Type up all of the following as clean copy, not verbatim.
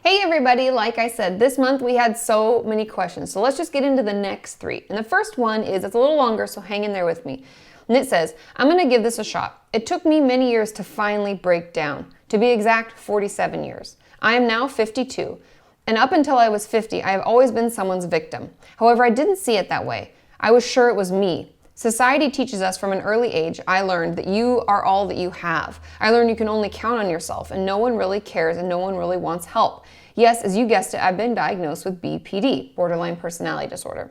Hey everybody, like I said, this month we had so many questions, so let's just get into the next three. And the first one is, it's a little longer, so hang in there with me. And it says, I'm going to give this a shot. It took me many years to finally break down. To be exact, 47 years. I am now 52. And up until I was 50, I have always been someone's victim. However, I didn't see it that way. I was sure it was me. Society teaches us from an early age. I learned that you are all that you have. I learned you can only count on yourself and no one really cares and no one really wants help. Yes, as you guessed it, I've been diagnosed with BPD, borderline personality disorder.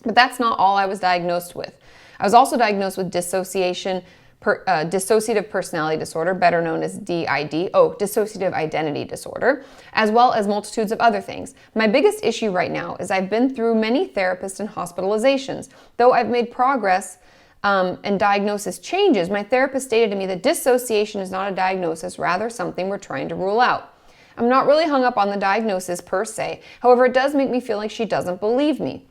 But that's not all I was diagnosed with. I was also diagnosed with dissociative personality disorder, better known as DID, dissociative identity disorder, as well as multitudes of other things. My biggest issue right now is I've been through many therapists and hospitalizations. Though I've made progress and diagnosis changes, my therapist stated to me that dissociation is not a diagnosis, rather something we're trying to rule out. I'm not really hung up on the diagnosis per se. However, it does make me feel like she doesn't believe me.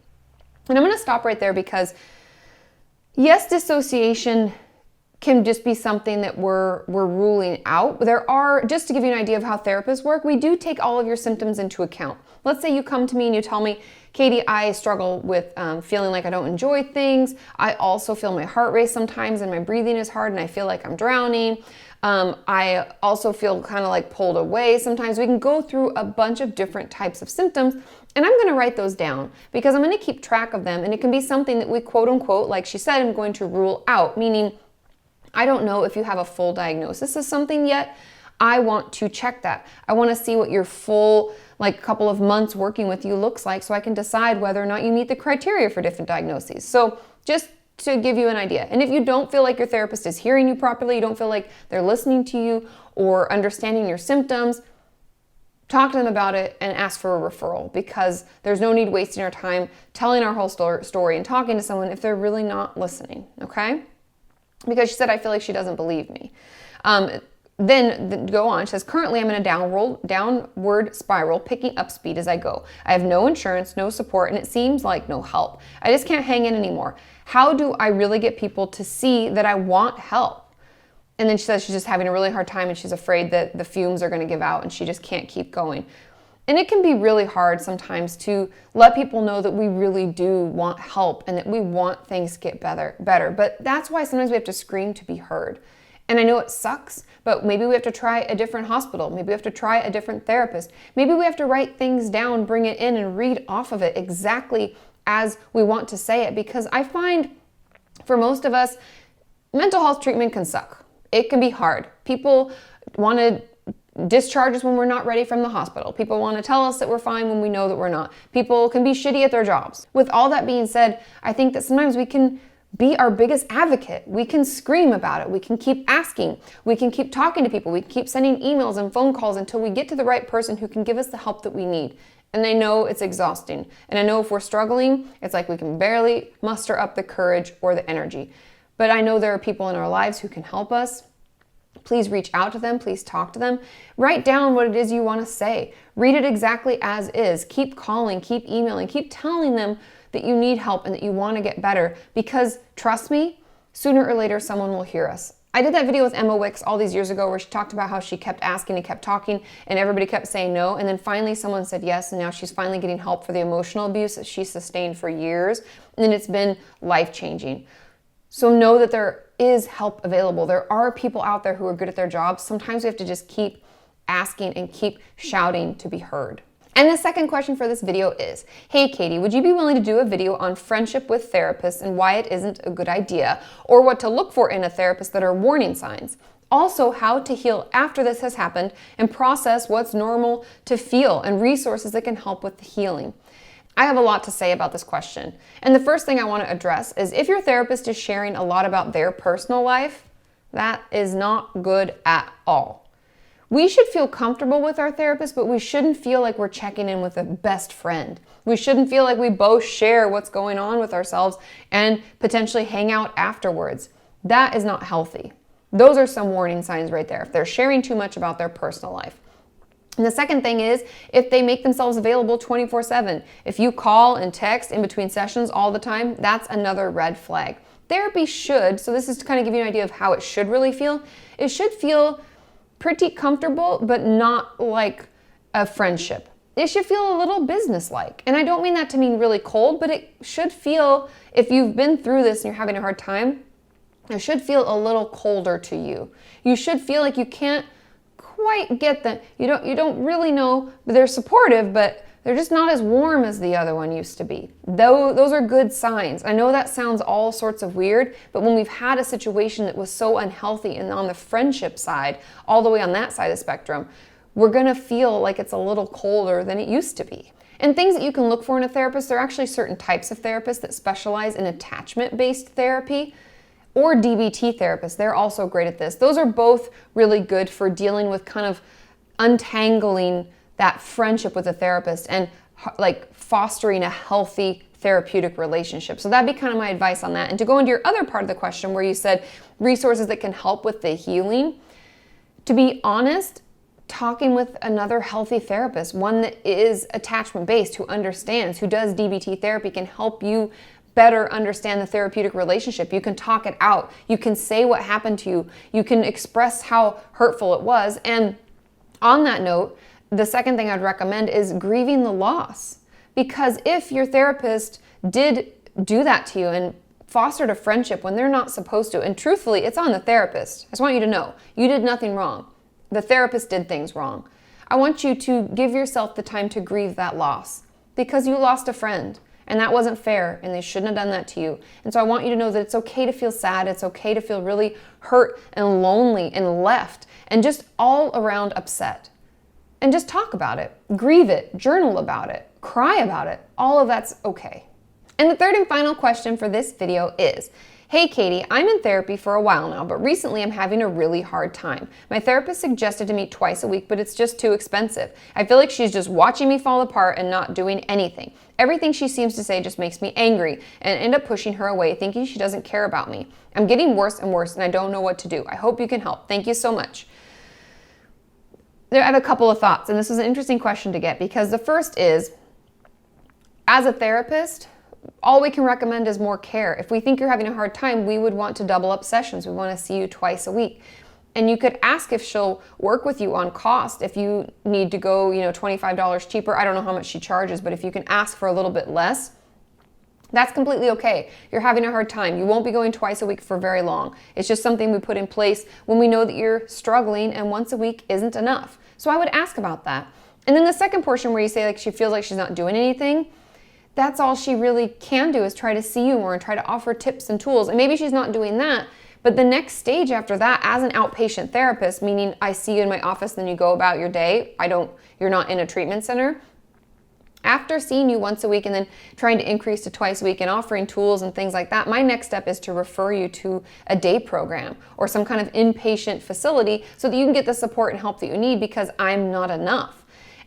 And I'm going to stop right there because yes, dissociation can just be something that we're ruling out. There are, just to give you an idea of how therapists work, we do take all of your symptoms into account. Let's say you come to me and you tell me, Katie, I struggle with feeling like I don't enjoy things. I also feel my heart race sometimes and my breathing is hard and I feel like I'm drowning. I also feel kind of like pulled away. Sometimes we can go through a bunch of different types of symptoms, and I'm going to write those down because I'm going to keep track of them, and it can be something that we quote unquote, like she said, I'm going to rule out, meaning I don't know if you have a full diagnosis of something yet. I want to check that. I want to see what your full, like, couple of months working with you looks like so I can decide whether or not you meet the criteria for different diagnoses. So just to give you an idea. And if you don't feel like your therapist is hearing you properly, you don't feel like they're listening to you or understanding your symptoms, talk to them about it and ask for a referral, because there's no need wasting our time telling our whole story and talking to someone if they're really not listening, okay? Because she said, I feel like she doesn't believe me. Then go on, she says, currently I'm in a downward spiral, picking up speed as I go. I have no insurance, no support, and it seems like no help. I just can't hang in anymore. How do I really get people to see that I want help? And then she says she's just having a really hard time and she's afraid that the fumes are going to give out and she just can't keep going. And it can be really hard sometimes to let people know that we really do want help and that we want things to get better. But that's why sometimes we have to scream to be heard. And I know it sucks, but maybe we have to try a different hospital. Maybe we have to try a different therapist. Maybe we have to write things down, bring it in, and read off of it exactly as we want to say it. Because I find for most of us, mental health treatment can suck. It can be hard. People want to discharge us when we're not ready from the hospital. People want to tell us that we're fine when we know that we're not. People can be shitty at their jobs. With all that being said, I think that sometimes we can be our biggest advocate. We can scream about it. We can keep asking. We can keep talking to people. We can keep sending emails and phone calls until we get to the right person who can give us the help that we need. And I know it's exhausting. And I know if we're struggling, it's like we can barely muster up the courage or the energy. But I know there are people in our lives who can help us. Please reach out to them. Please talk to them. Write down what it is you want to say. Read it exactly as is. Keep calling, keep emailing, keep telling them that you need help and that you want to get better, because trust me, sooner or later someone will hear us. I did that video with Emma Wicks all these years ago where she talked about how she kept asking and kept talking and everybody kept saying no, and then finally someone said yes, and now she's finally getting help for the emotional abuse that she sustained for years, and it's been life-changing. So know that there is help available. There are people out there who are good at their jobs. Sometimes we have to just keep asking and keep shouting to be heard. And the second question for this video is, hey Katie, would you be willing to do a video on friendship with therapists and why it isn't a good idea, or what to look for in a therapist that are warning signs? Also, how to heal after this has happened and process what's normal to feel and resources that can help with the healing. I have a lot to say about this question. And the first thing I want to address is if your therapist is sharing a lot about their personal life, that is not good at all. We should feel comfortable with our therapist, but we shouldn't feel like we're checking in with a best friend. We shouldn't feel like we both share what's going on with ourselves and potentially hang out afterwards. That is not healthy. Those are some warning signs right there, if they're sharing too much about their personal life. And the second thing is if they make themselves available 24/7. If you call and text in between sessions all the time, that's another red flag. Therapy should, so this is to kind of give you an idea of how it should really feel. It should feel pretty comfortable, but not like a friendship, it should feel a little businesslike. And I don't mean that to mean really cold, but it should feel, if you've been through this and you're having a hard time, it should feel a little colder to you. You should feel like you can't quite get them. You don't really know, but they're supportive, but they're just not as warm as the other one used to be. Those are good signs. I know that sounds all sorts of weird, but when we've had a situation that was so unhealthy and on the friendship side, all the way on that side of the spectrum, we're gonna feel like it's a little colder than it used to be. And things that you can look for in a therapist, there are actually certain types of therapists that specialize in attachment-based therapy, or DBT therapists. They're also great at this. Those are both really good for dealing with kind of untangling that friendship with a therapist and like fostering a healthy therapeutic relationship. So that'd be kind of my advice on that. And to go into your other part of the question where you said resources that can help with the healing, to be honest, talking with another healthy therapist, one that is attachment-based, who understands, who does DBT therapy, can help you better understand the therapeutic relationship. You can talk it out. You can say what happened to you. You can express how hurtful it was. And on that note, the second thing I'd recommend is grieving the loss. Because if your therapist did do that to you and fostered a friendship when they're not supposed to, and truthfully, it's on the therapist. I just want you to know, you did nothing wrong. The therapist did things wrong. I want you to give yourself the time to grieve that loss because you lost a friend and that wasn't fair and they shouldn't have done that to you. And so I want you to know that it's okay to feel sad. It's okay to feel really hurt and lonely and left and just all around upset. And just talk about it, grieve it, journal about it, cry about it. All of that's okay. And the third and final question for this video is, hey Katie, I'm in therapy for a while now, but recently I'm having a really hard time. My therapist suggested to meet twice a week, but it's just too expensive. I feel like she's just watching me fall apart and not doing anything. Everything she seems to say just makes me angry and end up pushing her away, thinking she doesn't care about me. I'm getting worse and worse and I don't know what to do. I hope you can help. Thank you so much. I have a couple of thoughts, and this is an interesting question to get because the first is, as a therapist, all we can recommend is more care. If we think you're having a hard time, we would want to double up sessions. We want to see you twice a week. And you could ask if she'll work with you on cost. If you need to go, $25 cheaper, I don't know how much she charges, but if you can ask for a little bit less, that's completely okay. You're having a hard time. You won't be going twice a week for very long. It's just something we put in place when we know that you're struggling and once a week isn't enough. So I would ask about that. And then the second portion where you say like she feels like she's not doing anything, that's all she really can do is try to see you more and try to offer tips and tools. And maybe she's not doing that, but the next stage after that, as an outpatient therapist, meaning I see you in my office, then you go about your day, you're not in a treatment center. After seeing you once a week and then trying to increase to twice a week and offering tools and things like that, my next step is to refer you to a day program or some kind of inpatient facility so that you can get the support and help that you need because I'm not enough.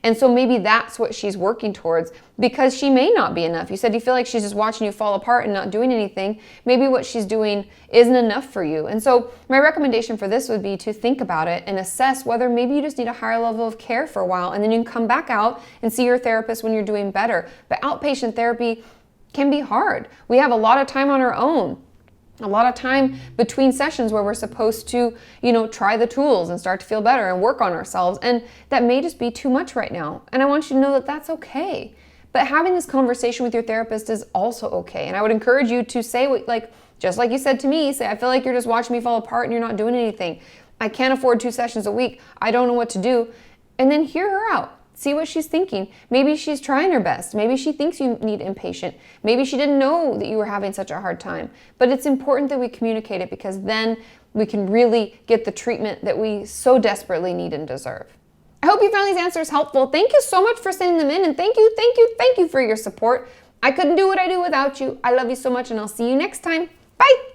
And so maybe that's what she's working towards because she may not be enough. You said you feel like she's just watching you fall apart and not doing anything. Maybe what she's doing isn't enough for you. And so my recommendation for this would be to think about it and assess whether maybe you just need a higher level of care for a while and then you can come back out and see your therapist when you're doing better. But outpatient therapy can be hard. We have a lot of time on our own. A lot of time between sessions where we're supposed to, try the tools and start to feel better and work on ourselves. And that may just be too much right now. And I want you to know that that's okay. But having this conversation with your therapist is also okay. And I would encourage you to say, just like you said to me, say, I feel like you're just watching me fall apart and you're not doing anything. I can't afford 2 sessions a week. I don't know what to do. And then hear her out. See what she's thinking. Maybe she's trying her best. Maybe she thinks you need inpatient. Maybe she didn't know that you were having such a hard time. But it's important that we communicate it because then we can really get the treatment that we so desperately need and deserve. I hope you found these answers helpful. Thank you so much for sending them in and thank you for your support. I couldn't do what I do without you. I love you so much and I'll see you next time. Bye.